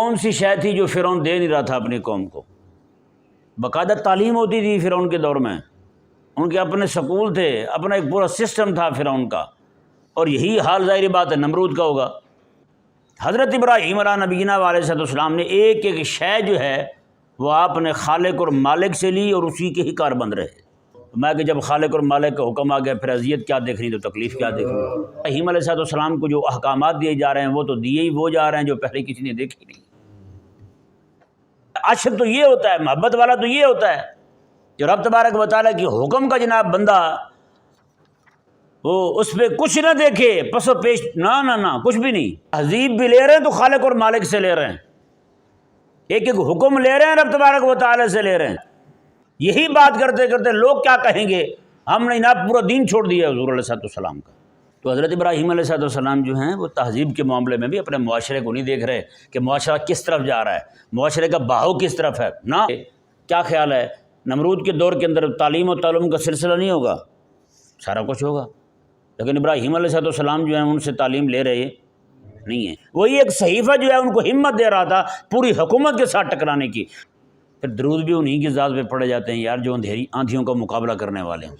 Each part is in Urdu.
کون سی شے تھی جو فرعون دے نہیں رہا تھا اپنی قوم کو؟ باقاعدہ تعلیم ہوتی تھی فرعون کے دور میں، ان کے اپنے سکول تھے، اپنا ایک پورا سسٹم تھا فرعون کا، اور یہی حال ظاہری بات ہے نمرود کا ہوگا۔ حضرت ابراہیم علیہ نبینا علیہ السلام نے ایک ایک شے جو ہے وہ آپ نے خالق اور مالک سے لی اور اسی کے ہی کار بند رہے۔ میں کہ جب خالق اور مالک کا حکم آ گیا پھر اذیت کیا دیکھنی، تو تکلیف کیا دیکھنی۔ ابراہیم علیہ السلام کو جو احکامات دیے جا رہے ہیں وہ تو دیے ہی وہ جا رہے ہیں جو پہلے کسی نے دیکھی نہیں۔ عشق تو یہ ہوتا ہے، محبت والا تو یہ ہوتا ہے جو رب تبارک و تعالیٰ کی حکم کا جناب بندہ وہ اس پہ کچھ نہ دیکھے، پس و پیش نہ کچھ بھی نہیں۔ تہذیب بھی لے رہے ہیں تو خالق اور مالک سے لے رہے ہیں، ایک ایک حکم لے رہے ہیں رب تبارک و تعالیٰ سے لے رہے ہیں۔ یہی بات کرتے کرتے لوگ کیا کہیں گے، ہم نے جناب پورا دین چھوڑ دیا حضور علیہ السلام کا۔ تو حضرت ابراہیم علیہ السلام جو ہیں وہ تہذیب کے معاملے میں بھی اپنے معاشرے کو نہیں دیکھ رہے کہ معاشرہ کس طرف جا رہا ہے، معاشرے کا بہاؤ کس طرف ہے۔ نہ کیا خیال ہے نمرود کے دور کے اندر تعلیم و تعلم کا سلسلہ نہیں ہوگا، سارا کچھ ہوگا، لیکن ابراہیم علیہ السلام جو ہیں ان سے تعلیم لے رہے نہیں ہیں۔ وہی ایک صحیفہ جو ہے ان کو ہمت دے رہا تھا پوری حکومت کے ساتھ ٹکرانے کی۔ پھر درود بھی انہی کی ذات پہ پڑے جاتے ہیں یار جو اندھیری آندھیوں کا مقابلہ کرنے والے ہیں۔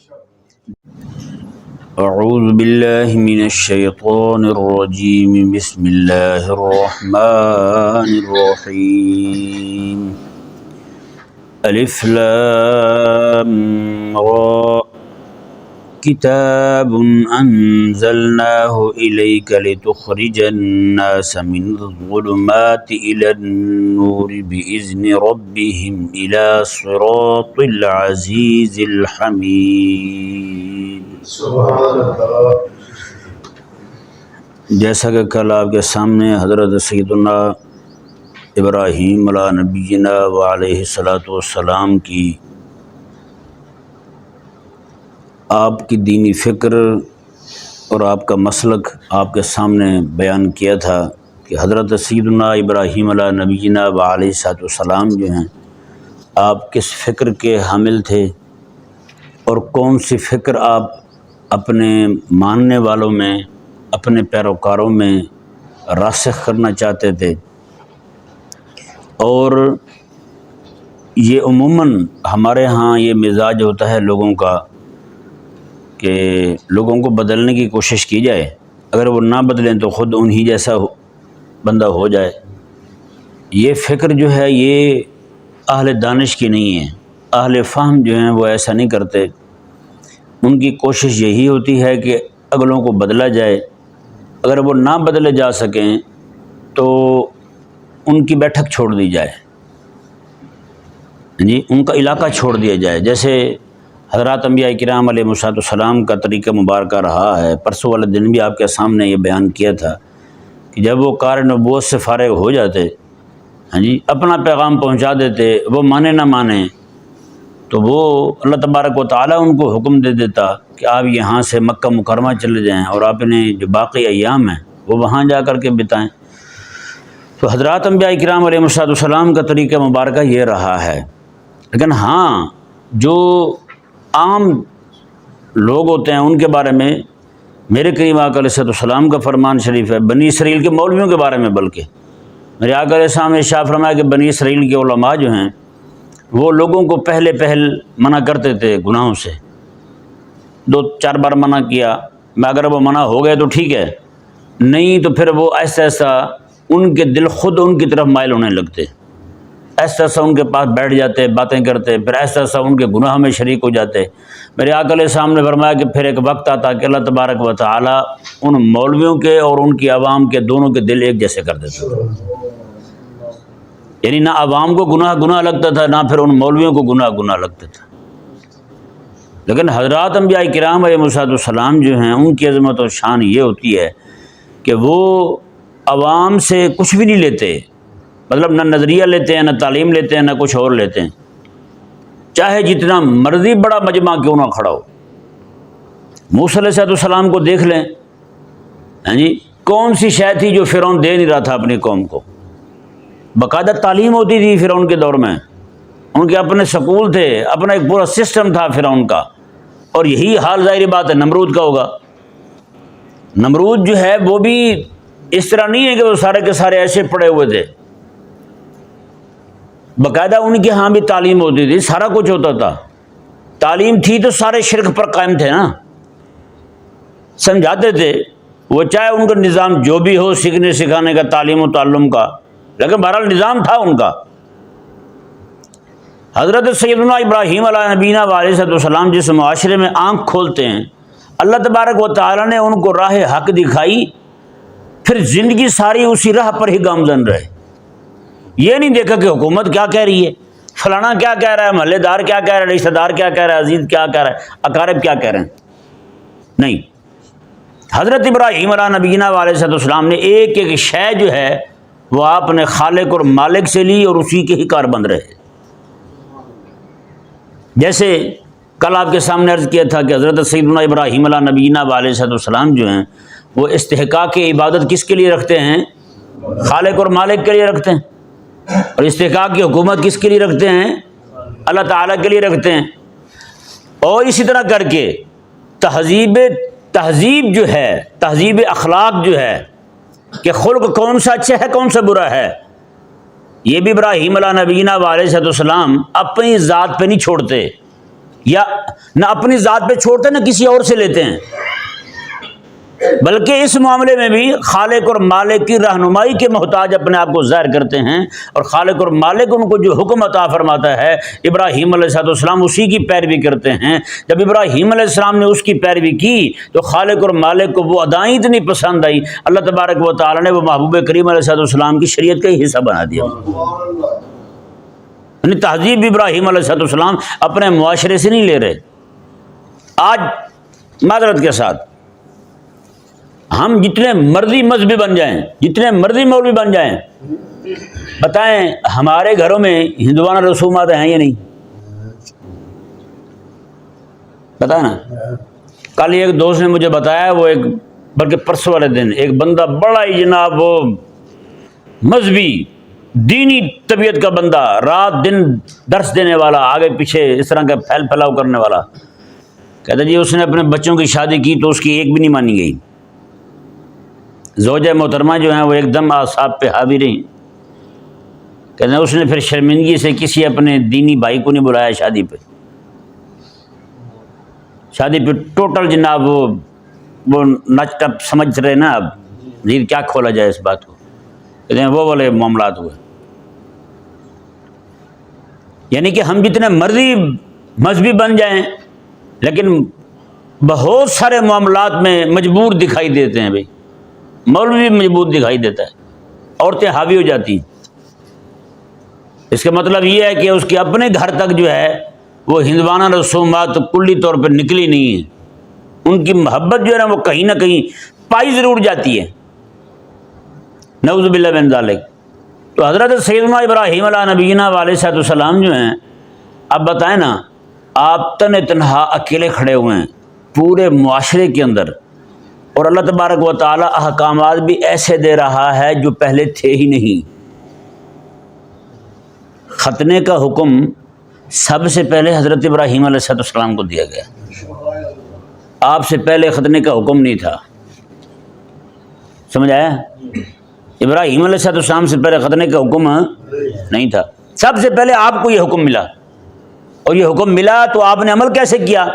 اعوذ باللہ من الشیطان الرجیم، بسم اللہ الرحمن الرحیم، الف لام را، کتاب انزلناہ الیک لتخرج الناس من الظلمات الى النور باذن ربهم الى صراط العزیز الحمید۔ سبحان اللہ۔ جیسا کہ کل آپ کے سامنے حضرت سیدنا ابراہیم علیہ نبینا وعلیہ السلام کی آپ کی دینی فکر اور آپ کا مسلک آپ کے سامنے بیان کیا تھا کہ حضرت سیدنا ابراہیم علیہ نبینا وعلیہ السلام جو ہیں آپ کس فکر کے حامل تھے اور کون سی فکر آپ اپنے ماننے والوں میں، اپنے پیروکاروں میں راسخ کرنا چاہتے تھے۔ اور یہ عموماً ہمارے ہاں یہ مزاج ہوتا ہے لوگوں کا کہ لوگوں کو بدلنے کی کوشش کی جائے، اگر وہ نہ بدلیں تو خود انہی جیسا بندہ ہو جائے۔ یہ فکر جو ہے یہ اہل دانش کی نہیں ہے، اہل فہم جو ہیں وہ ایسا نہیں کرتے۔ ان کی کوشش یہی ہوتی ہے کہ اگلوں کو بدلا جائے، اگر وہ نہ بدلے جا سکیں تو ان کی بیٹھک چھوڑ دی جائے، جی ان کا علاقہ چھوڑ دیا جائے۔ جیسے حضرات انبیاء کرام علیہ السلام کا طریقہ مبارکہ رہا ہے، پرسوں والے دن بھی آپ کے سامنے یہ بیان کیا تھا کہ جب وہ کار نبوت سے فارغ ہو جاتے، جی اپنا پیغام پہنچا دیتے، وہ مانے نہ مانے تو وہ اللہ تبارک و تعالیٰ ان کو حکم دے دیتا کہ آپ یہاں سے مکہ مکرمہ چلے جائیں اور اپنے جو باقی ایام ہیں وہ وہاں جا کر کے بتائیں۔ تو حضرات انبیاء کرام علیہ السلام کا طریقہ مبارکہ یہ رہا ہے۔ لیکن ہاں جو عام لوگ ہوتے ہیں ان کے بارے میں میرے کریم آقا علیہ السلام کا فرمان شریف ہے، بنی اسرائیل کے مولویوں کے بارے میں، بلکہ میرے آقا علیہ السلام نے ارشاد فرمایا کہ بنی اسرائیل کے علماء جو ہیں وہ لوگوں کو پہلے منع کرتے تھے گناہوں سے، 2-4 بار منع کیا، اگر وہ منع ہو گئے تو ٹھیک ہے، نہیں تو پھر وہ ایسا ان کے دل خود ان کی طرف مائل ہونے لگتے، ایسا ان کے پاس بیٹھ جاتے، باتیں کرتے، پھر ایسا ان کے گناہ میں شریک ہو جاتے۔ میرے آقا علیہ السلام نے فرمایا کہ پھر ایک وقت آتا کہ اللہ تبارک و تعالیٰ ان مولویوں کے اور ان کی عوام کے دونوں کے دل ایک جیسے کر دیتا تھا، یعنی نہ عوام کو گناہ لگتا تھا، نہ پھر ان مولویوں کو گناہ لگتا تھا۔ لیکن حضرات انبیاء کرام علیہ السلام جو ہیں ان کی عظمت اور شان یہ ہوتی ہے کہ وہ عوام سے کچھ بھی نہیں لیتے، مطلب نہ نظریہ لیتے ہیں، نہ تعلیم لیتے ہیں، نہ کچھ اور لیتے ہیں، چاہے جتنا مرضی بڑا مجمع کیوں نہ کھڑا ہو۔ موسیٰ علیہ السلام کو دیکھ لیں، جی کون سی شے تھی جو فرعون دے نہیں رہا تھا اپنی قوم کو؟ باقاعدہ تعلیم ہوتی تھی فرعون کے دور میں، ان کے اپنے سکول تھے، اپنا ایک پورا سسٹم تھا فرعون کا، اور یہی حال ظاہری بات ہے نمرود کا ہوگا۔ نمرود جو ہے وہ بھی اس طرح نہیں ہے کہ وہ سارے کے سارے ایسے پڑے ہوئے تھے، باقاعدہ ان کے ہاں بھی تعلیم ہوتی تھی، سارا کچھ ہوتا تھا، تعلیم تھی تو سارے شرک پر قائم تھے نا، سمجھاتے تھے وہ، چاہے ان کا نظام جو بھی ہو سیکھنے سکھانے کا، تعلیم و تعلم کا، لیکن بہرحال نظام تھا ان کا۔ حضرت سیدنا ابراہیم علیہ نبینا علیہ السلام جس معاشرے میں آنکھ کھولتے ہیں، اللہ تبارک و تعالیٰ نے ان کو راہ حق دکھائی، پھر زندگی ساری اسی راہ پر ہی گامزن رہے۔ یہ نہیں دیکھا کہ حکومت کیا کہہ رہی ہے، فلانا کیا کہہ رہا ہے، محلے دار کیا کہہ رہا ہے، رشتہ دار کیا کہہ رہا ہے، عزیز کیا کہہ رہا ہے، اقارب کیا کہہ رہے ہیں، نہیں۔ حضرت ابراہیم علیہ نبینا علیہ السلام نے ایک ایک شے جو ہے وہ آپ نے خالق اور مالک سے لی اور اسی کے ہی کاربند رہے۔ جیسے کل آپ کے سامنے عرض کیا تھا کہ حضرت سیدنا ابراہیم علیہ نبینا علیہ السلام جو ہیں وہ استحقاق عبادت کس کے لیے رکھتے ہیں؟ خالق اور مالک کے لیے رکھتے ہیں، اور استحقاق کی حکومت کس کے لیے رکھتے ہیں؟ اللہ تعالیٰ کے لیے رکھتے ہیں۔ اور اسی طرح کر کے تہذیب جو ہے، تہذیب اخلاق جو ہے کہ خلق کون سا اچھا ہے کون سا برا ہے، یہ بھی ابراہیم علیہ نبینا علیہ السلام اپنی ذات پہ نہیں چھوڑتے، یا نہ اپنی ذات پہ چھوڑتے نہ کسی اور سے لیتے ہیں، بلکہ اس معاملے میں بھی خالق اور مالک کی رہنمائی کے محتاج اپنے آپ کو ظاہر کرتے ہیں، اور خالق اور مالک ان کو جو حکم عطا فرماتا ہے ابراہیم علیہ السلام اسی کی پیروی کرتے ہیں۔ جب ابراہیم علیہ السلام نے اس کی پیروی کی تو خالق اور مالک کو وہ ادائیں اتنی پسند آئی، اللہ تبارک و تعالیٰ نے وہ محبوب کریم علیہ السلام کی شریعت کا ہی حصہ بنا دیا۔ یعنی تہذیب ابراہیم علیہ السلام اپنے معاشرے سے نہیں لے رہے۔ آج معذرت کے ساتھ ہم جتنے مرضی مذہبی بن جائیں، جتنے مرضی مولوی بن جائیں، بتائیں ہمارے گھروں میں ہندوانہ رسومات ہیں یا نہیں؟ بتائیں نا۔ کل ایک دوست نے مجھے بتایا، وہ ایک بلکہ پرسوں والے دن ایک بندہ بڑا ہی جناب وہ مذہبی دینی طبیعت کا بندہ، رات دن درس دینے والا، آگے پیچھے اس طرح کا پھیل پھیلاؤ کرنے والا، کہتا جی اس نے اپنے بچوں کی شادی کی تو اس کی ایک بھی نہیں مانی گئی۔ زوجہ محترمہ جو ہیں وہ ایک دم اعصاب پہ حاوی رہی، کہتے ہیں اس نے پھر شرمندگی سے کسی اپنے دینی بھائی کو نہیں بلایا شادی پہ، شادی پہ ٹوٹل جناب وہ نچ ٹپ سمجھ رہے نا، اب مزید کیا کھولا جائے اس بات کو، کہتے ہیں وہ والے معاملات ہوئے۔ یعنی کہ ہم جتنے مرضی مذہبی بن جائیں لیکن بہت سارے معاملات میں مجبور دکھائی دیتے ہیں، بھائی مولوی مجبور دکھائی دیتا ہے، عورتیں حاوی ہو جاتی ہیں۔ اس کا مطلب یہ ہے کہ اس کے اپنے گھر تک جو ہے وہ ہندوانہ رسومات کلی طور پر نکلی نہیں ہیں، ان کی محبت جو ہے نا وہ کہیں نہ کہیں پائی ضرور جاتی ہے، نعوذ باللہ من ذالک۔ تو حضرت سیدنا ابراہیم علیہ نبینا علیہ السلام جو ہیں، اب بتائیں نا، آپ تنہا اکیلے کھڑے ہوئے ہیں پورے معاشرے کے اندر، اور اللہ تبارک و تعالی احکامات بھی ایسے دے رہا ہے جو پہلے تھے ہی نہیں۔ ختنے کا حکم سب سے پہلے حضرت ابراہیم علیہ السلام کو دیا گیا، آپ سے پہلے ختنے کا حکم نہیں تھا، سمجھ آیا؟ ابراہیم علیہ السلام سے پہلے ختنے کا حکم نہیں تھا، سب سے پہلے آپ کو یہ حکم ملا، اور یہ حکم ملا تو آپ نے عمل کیسے کیا؟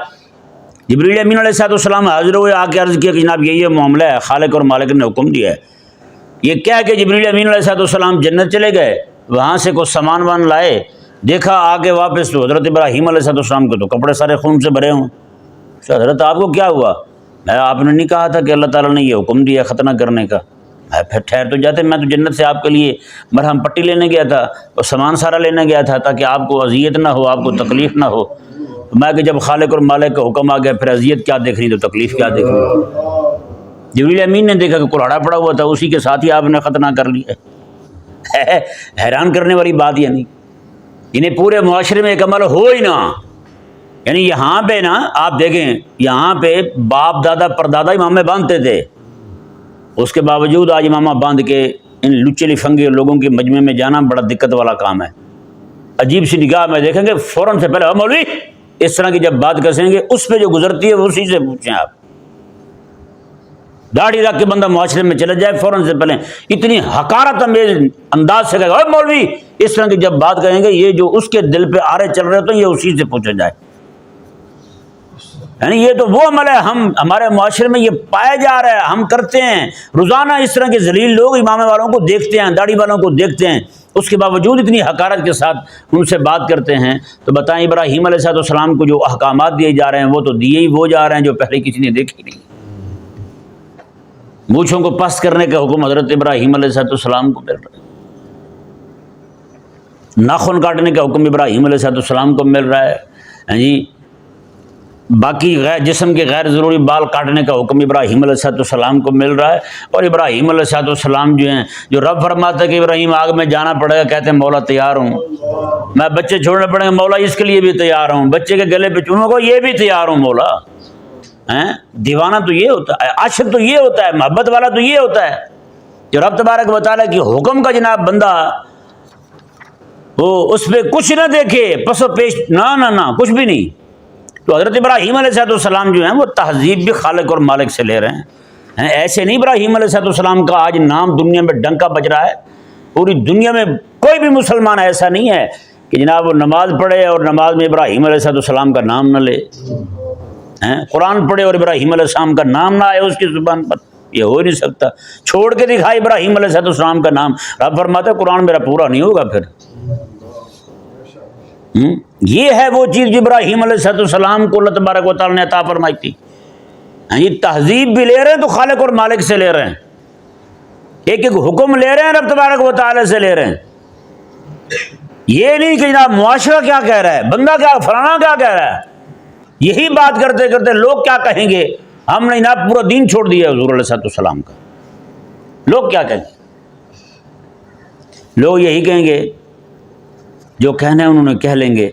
جبریل امین علیہ السلام حاضر ہوئے، آ کے عرض کیا کہ جناب یہ معاملہ ہے، خالق اور مالک نے حکم دیا ہے۔ یہ کیا ہے کہ جبریل امین علیہ السلام جنت چلے گئے، وہاں سے کوئی سامان وان لائے، دیکھا آگے واپس تو حضرت ابراہیم علیہ السلام کے تو کپڑے سارے خون سے بھرے ہوں۔ حضرت آپ کو کیا ہوا؟ آپ نے نہیں کہا تھا کہ اللہ تعالیٰ نے یہ حکم دیا ختنہ کرنے کا؟ پھر ٹھہر تو جاتے، میں تو جنت سے آپ کے لیے مرہم پٹی لینے گیا تھا اور سامان سارا لینے گیا تھا تاکہ آپ کو اذیت نہ ہو، آپ کو تکلیف نہ ہو۔ میں کہ جب خالق اور مالک کا حکم آ گیا پھر اذیت کیا دیکھنی تو تکلیف کیا دیکھنی۔ جبریل امین نے دیکھا کہ کلاڑا پڑا ہوا تھا، اسی کے ساتھ ہی آپ نے ختنہ کر لیا۔ حیران کرنے والی بات یعنی انہیں پورے معاشرے میں ایک عمل ہو ہی نہ، یعنی یہاں پہ نا آپ دیکھیں، یہاں پہ باپ دادا پردادا امامے باندھتے تھے، اس کے باوجود آج امامہ باندھ کے ان لچے لفنگے لوگوں کے مجمع میں جانا بڑا دقت والا کام ہے۔ عجیب سی نگاہ میں دیکھیں گے فوراً سے پہلے مولوی اس طرح کی جب بات کریں گے اس پہ جو گزرتی ہے اسی سے پوچھیں آپ۔ داڑھی رکھ کے بندہ معاشرے میں چلا جائے فوراً سے پہلے اتنی حقارت امیز انداز سے کہے گا، اے مولوی، اس طرح کی جب بات کہیں گے یہ جو اس کے دل پہ آرے چل رہے تو یہ اسی سے پوچھا جائے. یعنی یہ تو وہ عمل ہے ہمارے معاشرے میں یہ پایا جا رہا ہے، ہم کرتے ہیں روزانہ. اس طرح کے ذلیل لوگ امام والوں کو دیکھتے ہیں، داڑھی والوں کو دیکھتے ہیں، اس کے باوجود اتنی حقارت کے ساتھ ان سے بات کرتے ہیں. تو بتائیں ابراہیم علیہ السلام کو جو احکامات دیے جا رہے ہیں وہ تو دیے ہی وہ جا رہے ہیں جو پہلے کسی نے دیکھی نہیں. مونچھوں کو پست کرنے کا حکم حضرت ابراہیم علیہ السلام کو مل رہا ہے، ناخن کاٹنے کا حکم ابراہیم علیہ السلام کو مل رہا ہے. ہاں جی، باقی غیر جسم کے غیر ضروری بال کاٹنے کا حکم ابراہیم علیہ السلام کو مل رہا ہے. اور ابراہیم علیہ السلام جو ہیں، جو رب فرماتا ہے کہ ابراہیم آگ میں جانا پڑے گا، کہتے ہیں مولا تیار ہوں. میں بچے چھوڑنے پڑیں گے، مولا اس کے لیے بھی تیار ہوں. بچے کے گلے پہ چوموں کو، یہ بھی تیار ہوں مولا. دیوانہ تو یہ ہوتا ہے، عاشق تو یہ ہوتا ہے، محبت والا تو یہ ہوتا ہے جو رب تبارک و تعالیٰ کی حکم کا جناب بندہ وہ اس پہ کچھ نہ دیکھے، پس و پیش نہ کچھ بھی نہیں. تو حضرت ابراہیم علیہ السلام جو ہیں وہ تہذیب بھی خالق اور مالک سے لے رہے ہیں. ایسے نہیں ابراہیم علیہ السلام کا آج نام دنیا میں ڈنکا بج رہا ہے. پوری دنیا میں کوئی بھی مسلمان ایسا نہیں ہے کہ جناب وہ نماز پڑھے اور نماز میں ابراہیم علیہ السلام کا نام نہ لے. قرآن پڑھے اور ابراہیم علیہ السلام کا نام نہ آئے اس کی زبان پر، یہ ہو ہی نہیں سکتا. چھوڑ کے دکھائے ابراہیم علیہ السلام کا نام. رب فرماتا ہے قرآن میرا پورا نہیں ہوگا پھر. یہ ہے وہ چیز جو ابراہیم علیہ السلام کو اللہ تبارک و تعالیٰ نے عطا فرمائی تھی. یہ تہذیب بھی لے رہے ہیں تو خالق اور مالک سے لے رہے ہیں، ایک ایک حکم لے رہے ہیں رب تبارک و تعالیٰ سے لے رہے ہیں. یہ نہیں کہ جناب معاشرہ کیا کہہ رہا ہے، بندہ کیا، فلانا کیا کہہ رہا ہے. یہی بات کرتے کرتے لوگ کیا کہیں گے. ہم نے جناب پورا دین چھوڑ دیا حضور علیہ السلام کا. لوگ کیا کہیں گے؟ لوگ یہی کہیں گے جو کہنا ہے انہوں نے کہہ لیں گے.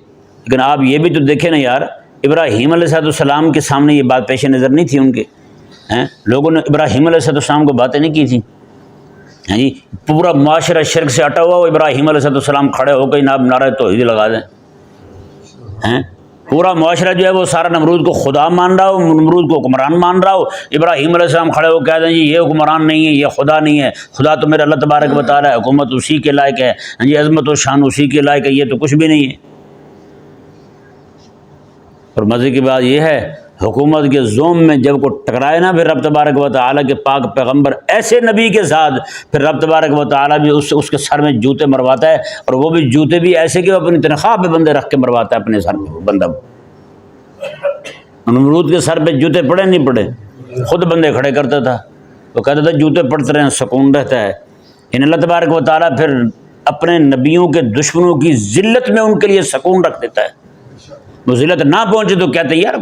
لیکن آپ یہ بھی تو دیکھیں نا یار، ابراہیم علیہ السلام کے سامنے یہ بات پیش نظر نہیں تھی ان کے. لوگوں نے ابراہیم علیہ السلام کو باتیں نہیں کی تھیں. جی پورا معاشرہ شرک سے اٹا ہوا، ابراہیم علیہ السلام کھڑے ہو کے جناب نعرہ توحید لگا دیں. پورا معاشرہ جو ہے وہ سارا نمرود کو خدا مان رہا ہو، نمرود کو حکمران مان رہا ہو. ابراہیم علیہ السلام کھڑے ہو کہہ دیں جی یہ حکمران نہیں ہے، یہ خدا نہیں ہے، خدا تو میرا اللہ تبارک و تعالیٰ ہے، حکومت اسی کے لائق ہے، جی عظمت و شان اسی کے لائق ہے، یہ تو کچھ بھی نہیں ہے. اور مزے کی بات یہ ہے، حکومت کے زوم میں جب کو ٹکرائے نا پھر رب تبارک و تعالیٰ کے پاک پیغمبر ایسے نبی کے ساتھ، پھر رب تبارک و تعالیٰ بھی اس کے سر میں جوتے مرواتا ہے. اور وہ بھی جوتے بھی ایسے کہ وہ اپنی تنخواہ پہ بندے رکھ کے مرواتا ہے اپنے سر پہ بندہ. نمرود کے سر پہ جوتے پڑے نہیں پڑے، خود بندے کھڑے کرتا تھا. وہ کہتا تھا جوتے پڑتے رہیں سکون رہتا ہے. ان اللہ تبارک و تعالیٰ پھر اپنے نبیوں کے دشمنوں کی ذلت میں ان کے لیے سکون رکھ دیتا ہے. وہ ذلت نہ پہنچے تو کہتے ہیں یار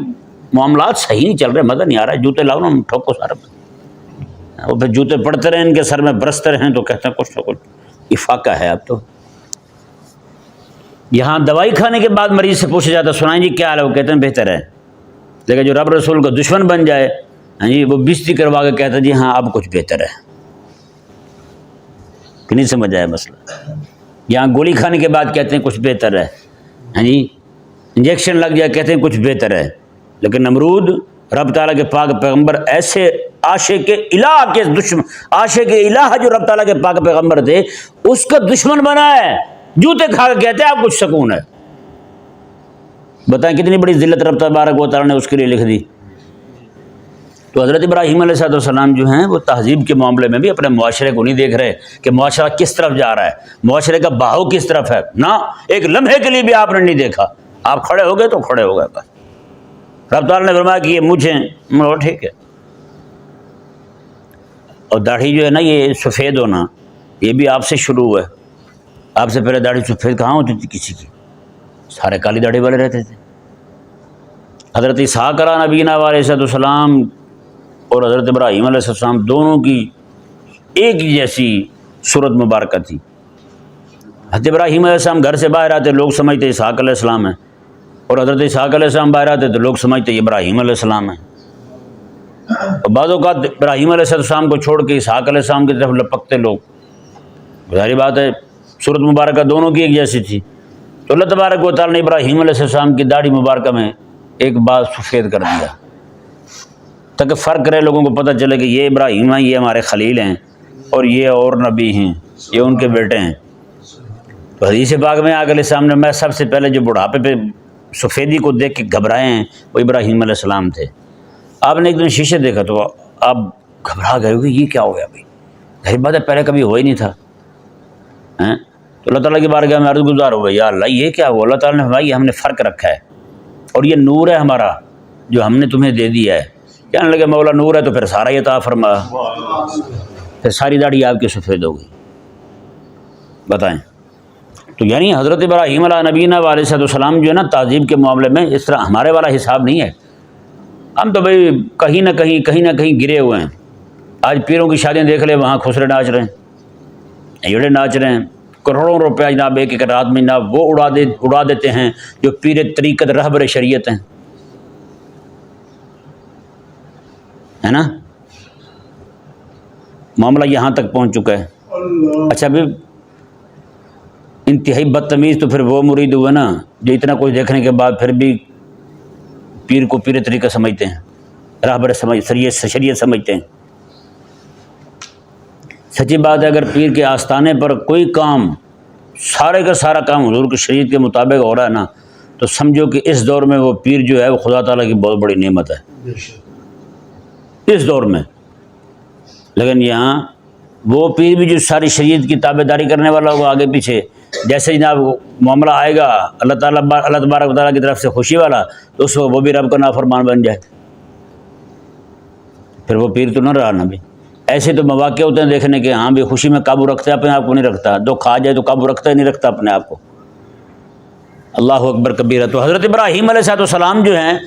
معاملات صحیح نہیں چل رہے، مزہ نہیں آ رہا ہے، جوتے لاؤ نا ٹھوکو سارا. وہ پھر جوتے پڑتے رہیں ان کے سر میں برستے رہیں تو کہتے ہیں کچھ تو کچھ افاقہ ہے. اب تو یہاں دوائی کھانے کے بعد مریض سے پوچھا جاتا سنائیں جی کیا حال ہے، وہ کہتے ہیں بہتر ہے. لیکن جو رب رسول کا دشمن بن جائے جی وہ بیزتی کروا کے کہتا ہے جی ہاں اب کچھ بہتر ہے. کہ نہیں سمجھ آیا مسئلہ. یہاں گولی کھانے کے بعد کہتے ہیں کچھ بہتر ہے، جی انجیکشن لگ جائے کہتے ہیں کچھ بہتر ہے. لیکن نمرود رب تعالیٰ کے پاک پیغمبر ایسے عاشق الہ کے دشمن، عاشق الہ جو رب تعالیٰ کے پاک پیغمبر تھے اس کا دشمن بنا ہے، جوتے کھا کے کہتے ہیں آپ کچھ سکون ہے. بتائیں کتنی بڑی ذلت رب تبارک و تعالیٰ نے اس کے لیے لکھ دی. تو حضرت ابراہیم علیہ السلام جو ہیں وہ تہذیب کے معاملے میں بھی اپنے معاشرے کو نہیں دیکھ رہے کہ معاشرہ کس طرف جا رہا ہے، معاشرے کا بہاؤ کس طرف ہے. نہ ایک لمحے کے لیے بھی آپ نے نہیں دیکھا. آپ کھڑے ہو گئے تو کھڑے ہو گئے بس. رب تعالیٰ نے فرمایا کہ یہ مجھے ٹھیک ہے. اور داڑھی جو ہے نا یہ سفید ہونا یہ بھی آپ سے شروع ہوا ہے. آپ سے پہلے داڑھی سفید کہاں ہوتی تھی کسی کی، سارے کالی داڑھی والے رہتے تھے. حضرت اسحاق علیہ نبینا علیہ السلام اور حضرت ابراہیم علیہ السلام دونوں کی ایک جیسی صورت مبارکہ تھی. حضرت ابراہیم علیہ السلام گھر سے باہر آتے لوگ سمجھتے اسحاق علیہ السلام ہیں، اور حضرت اسحاق علیہ السلام باہر آتے تو لوگ سمجھتے ابراہیم علیہ السلام ہیں. اور بعض اوقات ابراہیم علیہ السلام کو چھوڑ کے اسحاق علیہ السلام کی طرف لپکتے لوگ. ظاہری بات ہے صورت مبارکہ دونوں کی ایک جیسی تھی. تو اللہ تبارک و تعالیٰ نے ابراہیم علیہ السلام کی داڑھی مبارکہ میں ایک بات سفید کر دیا تاکہ فرق کرے، لوگوں کو پتہ چلے کہ یہ ابراہیم ہیں، یہ ہمارے خلیل ہیں، اور یہ اور نبی ہیں، یہ ان کے بیٹے ہیں۔ تو حدیث پاک میں آگے کے سامنے میں سب سے پہلے جو بڑھاپے پہ سفیدی کو دیکھ کے گھبرائے ہیں وہ ابراہیم علیہ السلام تھے۔ آپ نے ایک دن شیشے دیکھا تو آپ گھبرا گئے کہ یہ کیا ہو گیا بھائی، ظاہر بات ہے پہلے کبھی ہوا ہی نہیں تھا۔ تو اللہ تعالیٰ کی بارگاہ میں عرض گزار ہو گئے، یا اللہ یہ کیا ہوا؟ اللہ تعالیٰ نے فرمایا یہ ہم نے فرق رکھا ہے، اور یہ نور ہے ہمارا جو ہم نے تمہیں دے دیا ہے۔ کہنے لگے مولا نور ہے تو پھر سارا یہ عطا فرما، پھر ساری داڑھی آپ کی سفید ہو گئی۔ بتائیں، تو یعنی حضرت ابراہیم علیہ نبینا علیہ السلام جو ہے نا تعظیم کے معاملے میں اس طرح ہمارے والا حساب نہیں ہے۔ ہم تو بھائی کہیں نہ کہیں گرے ہوئے ہیں۔ آج پیروں کی شادیاں دیکھ لیں، وہاں خسرے ناچ رہے ہیں، ایڑے ناچ رہے ہیں، کروڑوں روپے جناب ایک ایک رات میں جناب وہ اڑا دیتے ہیں جو پیر طریقت رہبر شریعت ہیں، ہے نا۔ معاملہ یہاں تک پہنچ چکا ہے۔ اچھا بھی انتہائی بدتمیز تو پھر وہ مرید ہوئے نا جو اتنا کچھ دیکھنے کے بعد پھر بھی پیر کو پیر طریقہ سمجھتے ہیں، رہبر شریعت سمجھتے ہیں۔ سچی بات ہے، اگر پیر کے آستانے پر کوئی کام سارے کا سارا کام حضور کی شریعت کے مطابق ہو رہا ہے نا، تو سمجھو کہ اس دور میں وہ پیر جو ہے وہ خدا تعالیٰ کی بہت بڑی نعمت ہے اس دور میں۔ لیکن یہاں وہ پیر بھی جو ساری شریعت کی تابع داری کرنے والا ہوگا آگے پیچھے، جیسے جناب معاملہ آئے گا اللہ تبارک و تعالیٰ کی طرف سے خوشی والا، تو اس وقت وہ بھی رب کا نافرمان بن جائے، پھر وہ پیر تو نہ رہا نا بھی۔ ایسے تو مواقع ہوتے ہیں دیکھنے کے، ہاں بھی خوشی میں قابو رکھتے ہیں اپنے آپ کو نہیں رکھتا، دکھ آ جائے تو قابو رکھتا ہی نہیں رکھتا اپنے آپ کو۔ اللہ اکبر کبیرہ۔ تو حضرت ابراہیم علیہ السلام جو ہیں،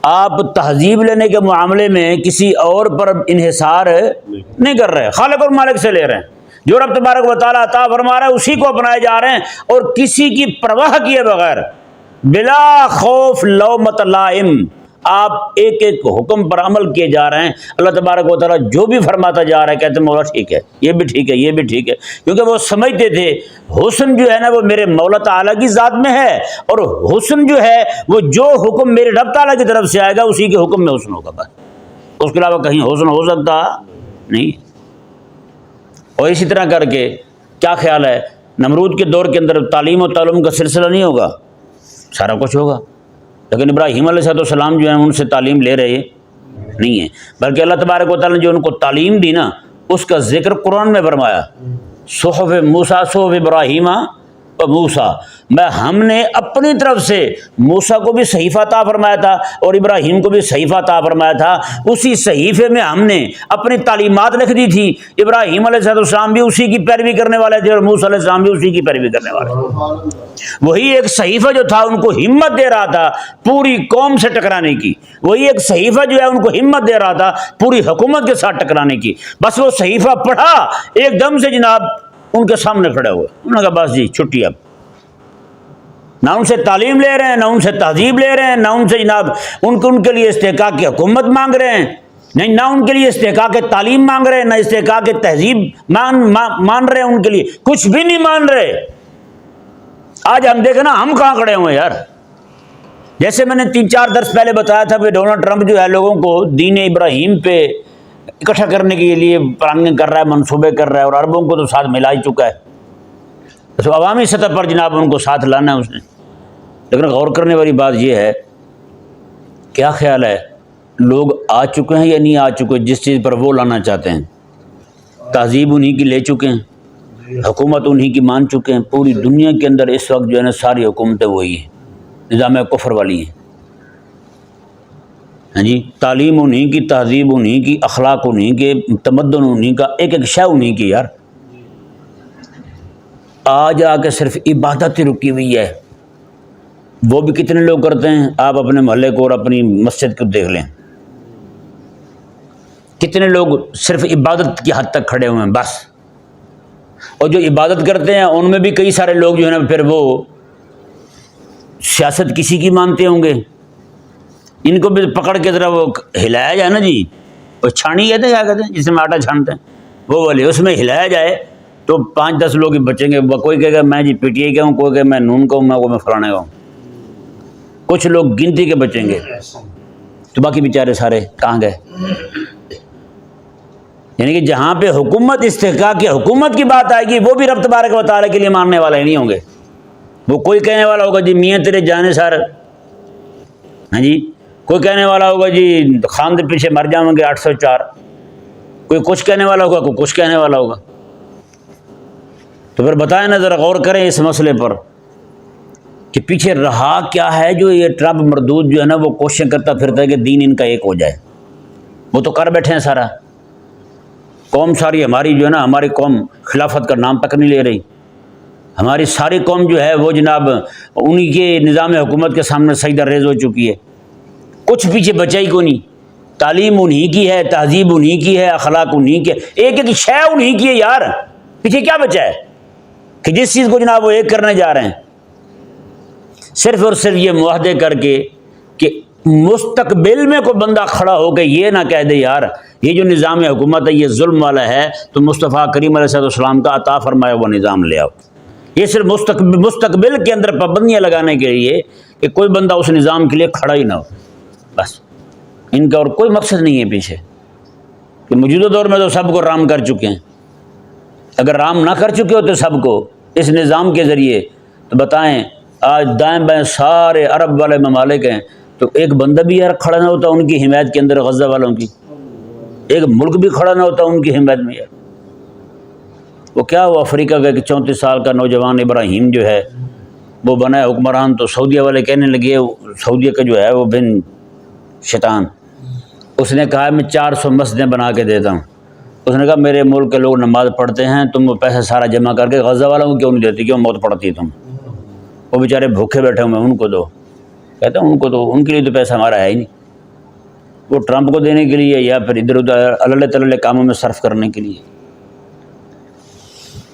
آپ تہذیب لینے کے معاملے میں کسی اور پر انحصار نہیں کر رہے، خالق اور مالک سے لے رہے ہیں۔ جو رب تبارک و تعالیٰ عطا فرما رہا ہے اسی کو اپنائے جا رہے ہیں، اور کسی کی پرواہ کیے بغیر بلا خوف لومۃ لائم آپ ایک ایک حکم پر عمل کیے جا رہے ہیں۔ اللہ تبارک و تعالیٰ جو بھی فرماتا جا رہا ہے کہتے ہیں مولا ٹھیک ہے، یہ بھی ٹھیک ہے، یہ بھی ٹھیک ہے، کیونکہ وہ سمجھتے تھے حسن جو ہے نا وہ میرے مولا تعالیٰ کی ذات میں ہے، اور حسن جو ہے وہ جو حکم میرے رب تعالیٰ کی طرف سے آئے گا اسی کے حکم میں حسن ہوگا، بس اس کے علاوہ کہیں حسن ہو سکتا نہیں۔ اور اسی طرح کر کے کیا خیال ہے، نمرود کے دور کے اندر تعلیم و تعلم کا سلسلہ نہیں ہوگا، سارا کچھ ہوگا، لیکن ابراہیم علیہ السلام جو ہیں ان سے تعلیم لے رہے نہیں ہیں، بلکہ اللہ تبارک و تعالیٰ نے جو ان کو تعلیم دی نا اس کا ذکر قرآن میں فرمایا، صحف موسیٰ صحف ابراہیم و موسیٰ، ہم نے اپنی طرف سے موسیٰ کو بھی صحیفہ عطا فرمایا تھا اور ابراہیم کو بھی صحیفہ عطا فرمایا تھا، اسی صحیفے میں ہم نے اپنی تعلیمات لکھ دی تھی۔ ابراہیم علیہ السلام بھی اسی کی پیروی کرنے والے تھے اور موسیٰ علیہ السلام بھی اسی کی پیروی کرنے والے تھے۔ وہی ایک صحیفہ جو تھا ان کو ہمت دے رہا تھا پوری قوم سے ٹکرانے کی، وہی ایک صحیفہ جو ہے ان کو ہمت دے رہا تھا پوری حکومت کے ساتھ ٹکرانے کی۔ بس وہ صحیفہ پڑھا ایک دم سے جناب ان کے سامنے کھڑے ہوئے، انہوں نے کہا بس جی چھٹی، اب نہ ان سے تعلیم لے رہے ہیں، نہ ان سے تہذیب لے رہے ہیں، نہ ان سے جناب ان کے لیے استحقاق کی حکومت مانگ رہے ہیں، نہیں نہ ان کے لیے استحقاق تعلیم مانگ رہے ہیں، نہ استحقاق تہذیب مان رہے ہیں، ان کے لیے کچھ بھی نہیں مان رہے۔ آج ہم دیکھیں نا ہم کہاں کھڑے ہوئے یار، جیسے میں نے 3-4 درس پہلے بتایا تھا کہ ڈونلڈ ٹرمپ جو ہے لوگوں کو دین ابراہیم پہ اکٹھا کرنے کے لیے پلاننگ کر رہا ہے، منصوبے کر رہا ہے، اور عربوں کو تو ساتھ ملا ہی چکا ہے، تو عوامی سطح پر جناب ان کو ساتھ لانا ہے اس نے۔ لیکن غور کرنے والی بات یہ ہے، کیا خیال ہے لوگ آ چکے ہیں یا نہیں آ چکے جس چیز پر وہ لانا چاہتے ہیں؟ تہذیب انہی کی لے چکے ہیں، حکومت انہی کی مان چکے ہیں، پوری دنیا کے اندر اس وقت جو ہے نا ساری حکومتیں وہی ہیں، نظام کفر والی ہیں، ہاں جی، تعلیم انہی کی، تہذیب انہی کی، اخلاق انہی کے، تمدن انہی کا، ایک ایک شے انہی کی یار۔ آج آ کے صرف عبادت ہی رکی ہوئی ہے، وہ بھی کتنے لوگ کرتے ہیں؟ آپ اپنے محلے کو اور اپنی مسجد کو دیکھ لیں، کتنے لوگ صرف عبادت کی حد تک کھڑے ہوئے ہیں بس۔ اور جو عبادت کرتے ہیں ان میں بھی کئی سارے لوگ جو ہے نا پھر وہ سیاست کسی کی مانتے ہوں گے، ان کو بھی پکڑ کے ذرا وہ ہلایا جائے نا جی، وہ چھانی کہتے ہیں، کیا کہتے ہیں جس میں آٹا چھانتے ہیں، وہ والے اس میں ہلایا جائے تو 5-10 لوگ ہی بچیں گے، کوئی کہے گا میں جی پی ٹی آئی کا ہوں، کوئی کہے میں نون کا ہوں، میں فلانے کا ہوں، کچھ لوگ گنتی کے بچیں گے۔ تو باقی بیچارے سارے کہاں گئے؟ یعنی کہ جہاں پہ حکومت استحقاق کی حکومت کی بات آئے گی وہ بھی رب تبارک و تعالیٰ کے لیے ماننے والے نہیں ہوں گے. وہ کوئی کہنے والا ہوگا جی میاں تیرے جانے سار، ہاں جی، کوئی کہنے والا ہوگا جی خان دے پیچھے مر جاؤں گے 804، کوئی کچھ کہنے والا ہوگا، کوئی کچھ کہنے والا ہوگا. تو پھر بتائیں نا، ذرا غور کریں اس مسئلے پر کہ پیچھے رہا کیا ہے جو یہ ٹرمپ مردود جو ہے نا وہ کوششیں کرتا پھرتا ہے کہ دین ان کا ایک ہو جائے. وہ تو کر بیٹھے ہیں سارا، قوم ساری ہماری جو ہے نا، ہماری قوم خلافت کا نام تک نہیں لے رہی. ہماری ساری قوم جو ہے وہ جناب انہی کے نظام حکومت کے سامنے سجدہ ریز ہو چکی ہے. کچھ پیچھے بچا ہی کو نہیں. تعلیم انہی کی ہے، تہذیب انہی کی ہے، اخلاق انہی کی ہے، ایک ایک شے انہی کی ہے. یار پیچھے کیا بچا ہے کہ جس چیز کو جناب وہ ایک کرنے جا رہے ہیں؟ صرف اور صرف یہ معاہدے کر کے کہ مستقبل میں کوئی بندہ کھڑا ہو کے یہ نہ کہہ دے یار یہ جو نظام حکومت ہے یہ ظلم والا ہے، تو مصطفیٰ کریم علیہ السلام کا عطا فرمایا وہ نظام لے آؤ. یہ صرف مستقبل کے اندر پابندیاں لگانے کے لیے کہ کوئی بندہ اس نظام کے لیے کھڑا ہی نہ ہو. بس ان کا اور کوئی مقصد نہیں ہے پیچھے، کہ موجودہ دور میں تو سب کو رام کر چکے ہیں. اگر رام نہ کر چکے ہوتے سب کو اس نظام کے ذریعے تو بتائیں آج دائیں بائیں سارے عرب والے ممالک ہیں، تو ایک بندہ بھی یار کھڑا نہ ہوتا ان کی حمایت کے اندر، غزہ والوں کی ایک ملک بھی کھڑا نہ ہوتا ان کی حمایت میں. یار وہ کیا ہوا افریقہ کا کہ 34 سال کا نوجوان ابراہیم جو ہے وہ بنا ہے حکمران، تو سعودیہ والے کہنے لگے، سعودیہ کا جو ہے وہ بن شیطان، اس نے کہا میں 400 مسجدیں بنا کے دیتا ہوں. اس نے کہا میرے ملک کے لوگ نماز پڑھتے ہیں، تم وہ پیسہ سارا جمع کر کے غزہ والوں کو کیوں نہیں دیتی، کیوں موت پڑتی ہے تم؟ وہ بیچارے بھوکے بیٹھے ہوئے ان کو دو. کہتا ہوں ان کو تو ان کے لیے تو پیسہ ہمارا ہے ہی نہیں، وہ ٹرمپ کو دینے کے لیے یا پھر ادھر ادھر اللہ تعالی کاموں میں صرف کرنے کے لیے.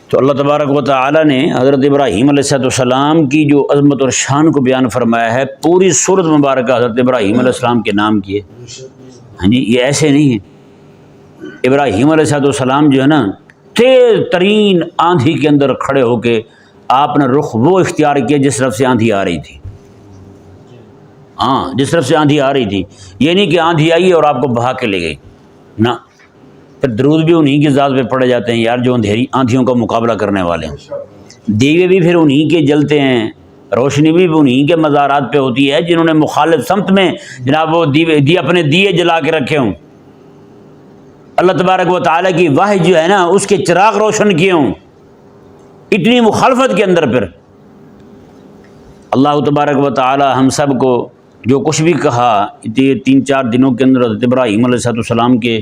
تو اللہ تبارک و تعالی نے حضرت ابراہیم علیہ السلام کی جو عظمت اور شان کو بیان فرمایا ہے، پوری سورت مبارکہ حضرت ابراہیم علیہ السلام کے نام کی ہے. ہاں جی، یہ ایسے نہیں ہے. ابراہیم علیہ السلام جو ہے نا تیز ترین آندھی کے اندر کھڑے ہو کے آپ نے رخ وہ اختیار کیا جس طرف سے آندھی آ رہی تھی. ہاں، جس طرف سے آندھی آ رہی تھی. یہ نہیں کہ آندھی آئی اور آپ کو بہا کے لے گئی، نہ. پھر درود بھی انہی کی ذات پہ پڑے جاتے ہیں یار جو اندھیری آندھیوں کا مقابلہ کرنے والے ہیں. دیوے بھی پھر انہی کے جلتے ہیں، روشنی بھی انہی کے مزارات پہ ہوتی ہے جنہوں نے مخالف سمت میں جناب وہ اپنے دیے جلا کے رکھے ہوں. اللہ تبارک و تعالیٰ کی واحد جو ہے نا اس کے چراغ روشن کیے ہوں اتنی مخالفت کے اندر. پھر اللہ تبارک و تعالیٰ ہم سب کو جو کچھ بھی کہا 3-4 دنوں کے اندر حضرت ابراہیم علیہ السلام کے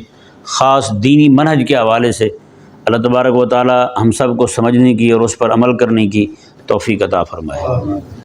خاص دینی منہج کے حوالے سے اللہ تبارک و تعالیٰ ہم سب کو سمجھنے کی اور اس پر عمل کرنے کی توفیق عطا فرمائے.